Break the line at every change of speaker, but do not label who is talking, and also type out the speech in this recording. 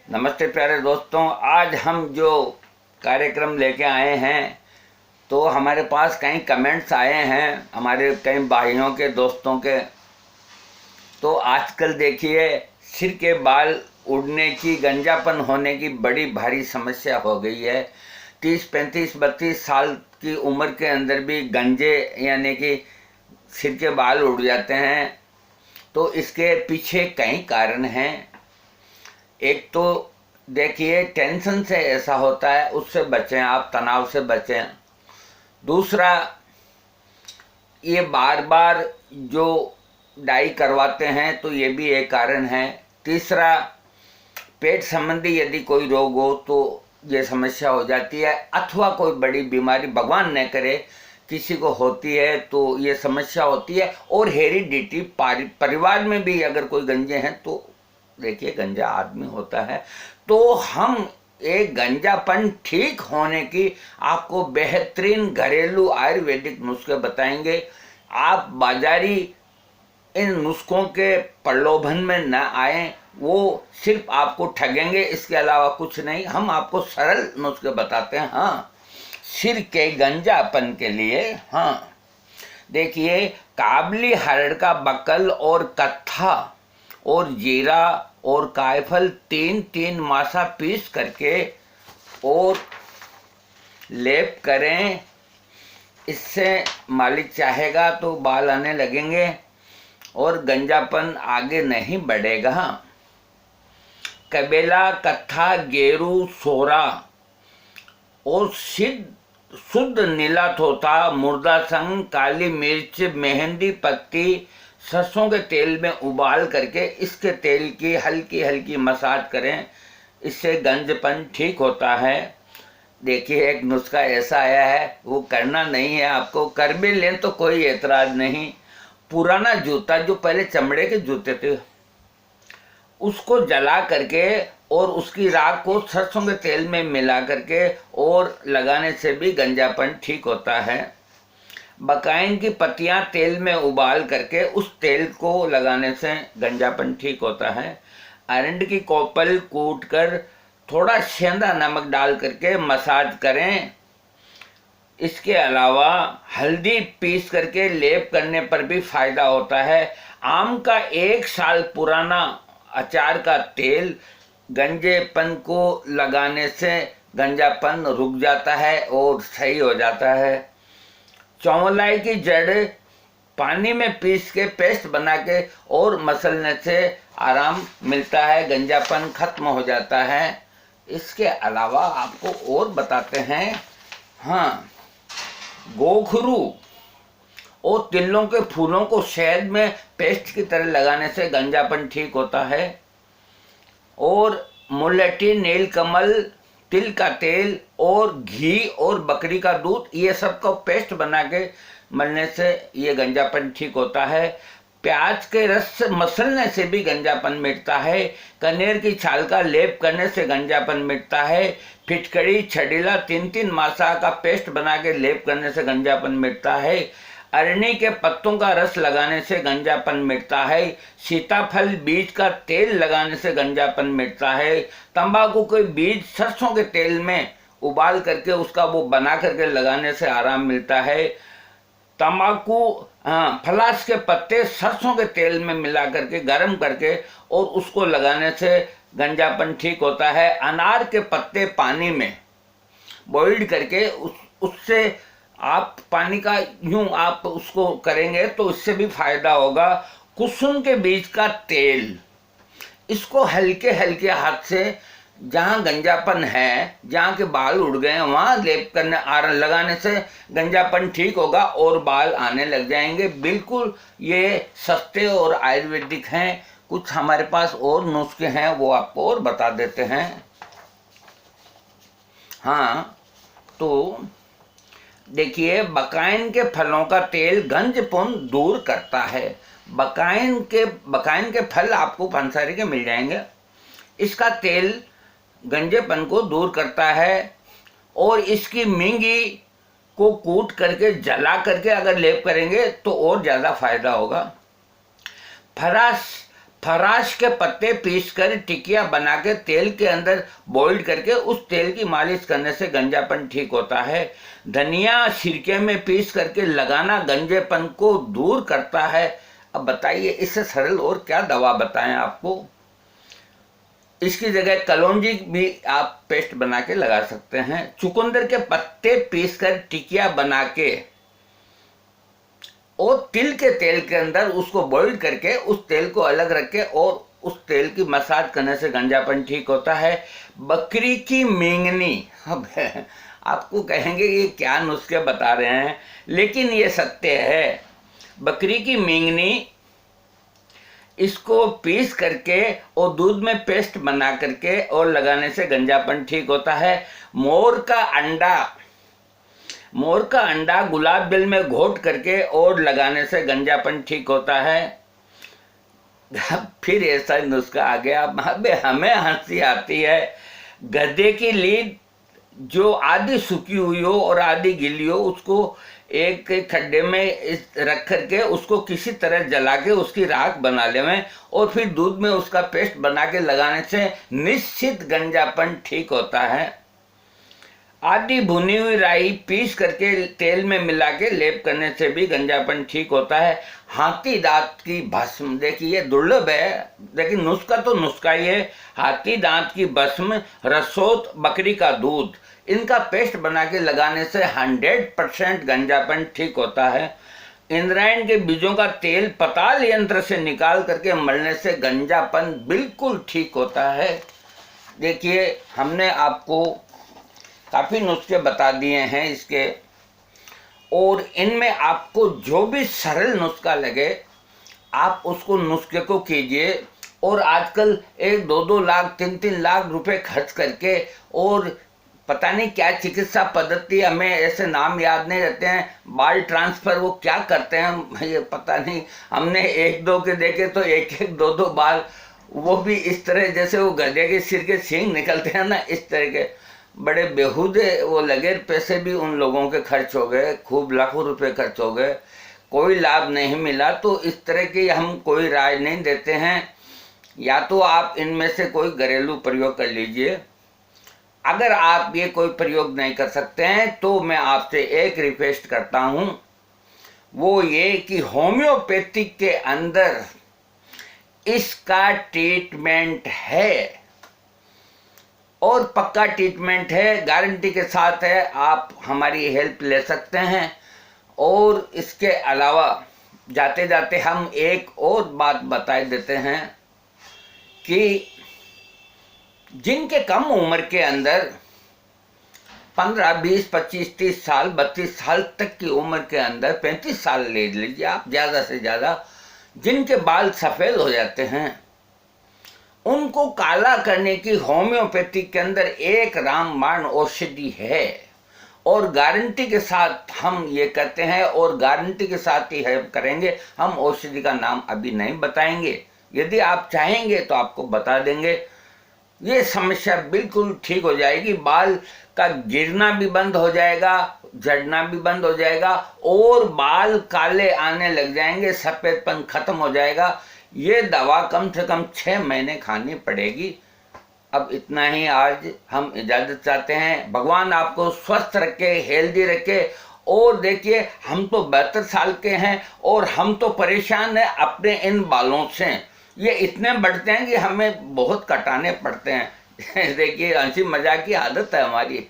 नमस्ते प्यारे दोस्तों, आज हम जो कार्यक्रम लेके आए हैं तो हमारे पास कई कमेंट्स आए हैं हमारे कई भाइयों के, दोस्तों के। तो आजकल देखिए, सिर के बाल उड़ने की, गंजापन होने की बड़ी भारी समस्या हो गई है। 30, 35, 32 साल की उम्र के अंदर भी गंजे यानी कि सिर के बाल उड़ जाते हैं। तो इसके पीछे कई कारण हैं। एक तो देखिए, टेंशन से ऐसा होता है, उससे बचें आप, तनाव से बचें। दूसरा, ये बार बार जो डाई करवाते हैं तो ये भी एक कारण है। तीसरा, पेट संबंधी यदि कोई रोग हो तो ये समस्या हो जाती है, अथवा कोई बड़ी बीमारी भगवान न करे किसी को होती है तो ये समस्या होती है। और हेरिडिटी, परिवार में भी अगर कोई गंजे हैं तो देखिए गंजा आदमी होता है। तो हम एक गंजापन ठीक होने की आपको बेहतरीन घरेलू आयुर्वेदिक नुस्खे बताएंगे। आप बाजारी इन नुस्खों के प्रलोभन में न आए, वो सिर्फ आपको ठगेंगे, इसके अलावा कुछ नहीं। हम आपको सरल नुस्खे बताते हैं। हाँ, सिर के गंजापन के लिए। हाँ देखिए, काबली हरड़ का बकल और कत्था और जीरा और कायफल 3-3 मासा पीस करके और लेप करें। इससे मालिक चाहेगा तो बाल आने लगेंगे और गंजापन आगे नहीं बढ़ेगा। कबेला, कत्था, गेरू, सोरा और शुद्ध नीला तोता, मुर्दा संग, काली मिर्च, मेहंदी पत्ती सरसों के तेल में उबाल करके इसके तेल की हल्की हल्की मसाज करें। इससे गंजपन ठीक होता है। देखिए, एक नुस्खा ऐसा आया है, वो करना नहीं है आपको, कर भी लें तो कोई एतराज नहीं। पुराना जूता, जो पहले चमड़े के जूते थे, उसको जला करके और उसकी राख को सरसों के तेल में मिला करके और लगाने से भी गंजापन ठीक होता है। बकाइन की पत्तियां तेल में उबाल करके उस तेल को लगाने से गंजापन ठीक होता है। अरंड की कोपल कूट कर थोड़ा सेंधा नमक डाल करके मसाज करें। इसके अलावा हल्दी पीस करके लेप करने पर भी फायदा होता है। आम का 1 साल पुराना अचार का तेल गंजेपन को लगाने से गंजापन रुक जाता है और सही हो जाता है। चौलाई की जड़ पानी में पीस के पेस्ट बना के और मसलने से आराम मिलता है, गंजापन खत्म हो जाता है। इसके अलावा आपको और बताते हैं। हाँ, गोखरू और तिलों के फूलों को शहद में पेस्ट की तरह लगाने से गंजापन ठीक होता है। और मुलेठी, नीलकमल, तिल का तेल और घी और बकरी का दूध, ये सब को पेस्ट बना के मलने से ये गंजापन ठीक होता है। प्याज के रस से मसलने से भी गंजापन मिटता है। कनेर की छाल का लेप करने से गंजापन मिटता है। फिटकड़ी, छड़ीला 3-3 मासा का पेस्ट बना के लेप करने से गंजापन मिटता है। अरणी के पत्तों का रस लगाने से गंजापन मिटता है। सीताफल बीज का तेल लगाने से गंजापन मिटता है। तंबाकू के बीज सरसों के तेल में उबाल करके उसका वो बना करके लगाने से आराम मिलता है। तंबाकू, फलास के पत्ते सरसों के तेल में मिला करके गर्म करके और उसको लगाने से गंजापन ठीक होता है। अनार के पत्ते पानी में बॉइल्ड करके उससे आप पानी का यूं आप उसको करेंगे तो इससे भी फायदा होगा। कुसुम के बीज का तेल, इसको हल्के हल्के हाथ से जहाँ गंजापन है, जहाँ के बाल उड़ गए हैं, वहाँ लेप करने लगाने से गंजापन ठीक होगा और बाल आने लग जाएंगे। बिल्कुल ये सस्ते और आयुर्वेदिक हैं। कुछ हमारे पास और नुस्खे हैं, वो आपको और बता देते हैं। हाँ, तो देखिए, बकाइन के फलों का तेल गंजपन दूर करता है। बकाइन के फल आपको पंसारी के मिल जाएंगे। इसका तेल गंजेपन को दूर करता है और इसकी मिंगी को कूट करके जला करके अगर लेप करेंगे तो और ज़्यादा फायदा होगा। फराश के पत्ते पीसकर टिकिया बना के तेल के अंदर बॉइल्ड करके उस तेल की मालिश करने से गंजापन ठीक होता है। धनिया सिरके में पीस करके लगाना गंजेपन को दूर करता है। अब बताइए इससे सरल और क्या दवा बताएं आपको। इसकी जगह कलौंजी भी आप पेस्ट बना के लगा सकते हैं। चुकंदर के पत्ते पीसकर टिकिया बना के और तिल के तेल के अंदर उसको बॉइल करके उस तेल को अलग रख के और उस तेल की मसाज करने से गंजापन ठीक होता है। बकरी की मींगनी, अब आपको कहेंगे ये क्या नुस्खे बता रहे हैं, लेकिन ये सत्य है। बकरी की मींगनी इसको पीस करके और दूध में पेस्ट बना करके और लगाने से गंजापन ठीक होता है। मोर का अंडा गुलाब जल में घोट करके और लगाने से गंजापन ठीक होता है। फिर ऐसा नुस्खा आ गया, हमें हंसी आती है। गधे की लीद जो आधी सूखी हुई हो और आधी गीली हो, उसको एक खड्डे में रख करके उसको किसी तरह जला के उसकी राख बना लेवें और फिर दूध में उसका पेस्ट बना के लगाने से निश्चित गंजापन ठीक होता है। आधी भुनी हुई राई पीस करके तेल में मिला के लेप करने से भी गंजापन ठीक होता है। हाथी दांत की भस्म, देखिए दुर्लभ है लेकिन नुस्खा तो नुस्खा ही है। हाथी दांत की भस्म, रसोत, बकरी का दूध, इनका पेस्ट बना के लगाने से 100% गंजापन ठीक होता है। इंद्रायण के बीजों का तेल पताल यंत्र से निकाल करके मलने से गंजापन बिल्कुल ठीक होता है। देखिए हमने आपको काफ़ी नुस्खे बता दिए हैं इसके, और इनमें आपको जो भी सरल नुस्खा लगे आप उसको नुस्खे को कीजिए। और आजकल 1-2 लाख 3-3 लाख रुपए खर्च करके और पता नहीं क्या चिकित्सा पद्धति, हमें ऐसे नाम याद नहीं रहते हैं, बाल ट्रांसफ़र वो क्या करते हैं ये पता नहीं। हमने 1-2 के देखे तो 1-1 2-2 बाल, वो भी इस तरह जैसे वो गधे के सिर के सींग निकलते हैं ना, इस तरह के बड़े बेहूदे वो लगे। पैसे भी उन लोगों के खर्च हो गए, खूब लाखों रुपए खर्च हो गए, कोई लाभ नहीं मिला। तो इस तरह की हम कोई राय नहीं देते हैं। या तो आप इनमें से कोई घरेलू प्रयोग कर लीजिए। अगर आप ये कोई प्रयोग नहीं कर सकते हैं तो मैं आपसे एक रिक्वेस्ट करता हूँ, वो ये कि होम्योपैथिक के अंदर इसका ट्रीटमेंट है और पक्का ट्रीटमेंट है, गारंटी के साथ है। आप हमारी हेल्प ले सकते हैं। और इसके अलावा जाते जाते हम एक और बात बता देते हैं कि जिनके कम उम्र के अंदर 15, 20, 25, 30 साल, 32 साल तक की उम्र के अंदर, 35 साल ले लीजिए आप ज़्यादा से ज़्यादा, जिनके बाल सफ़ेद हो जाते हैं, उनको काला करने की होम्योपैथिक के अंदर एक रामबाण औषधि है। और गारंटी के साथ हम ये कहते हैं और गारंटी के साथ ही हेल्प करेंगे। हम औषधि का नाम अभी नहीं बताएंगे, यदि आप चाहेंगे तो आपको बता देंगे। ये समस्या बिल्कुल ठीक हो जाएगी, बाल का गिरना भी बंद हो जाएगा, झड़ना भी बंद हो जाएगा और बाल काले आने लग जाएंगे, सफ़ेदपन खत्म हो जाएगा। ये दवा कम से कम 6 महीने खानी पड़ेगी। अब इतना ही, आज हम इजाज़त चाहते हैं। भगवान आपको स्वस्थ रखे, हेल्दी रखे। और देखिए हम तो 72 साल के हैं और हम तो परेशान हैं अपने इन बालों से। ये इतने बढ़ते हैं कि हमें बहुत कटाने पड़ते हैं। देखिए हंसी मजाक की आदत है हमारी।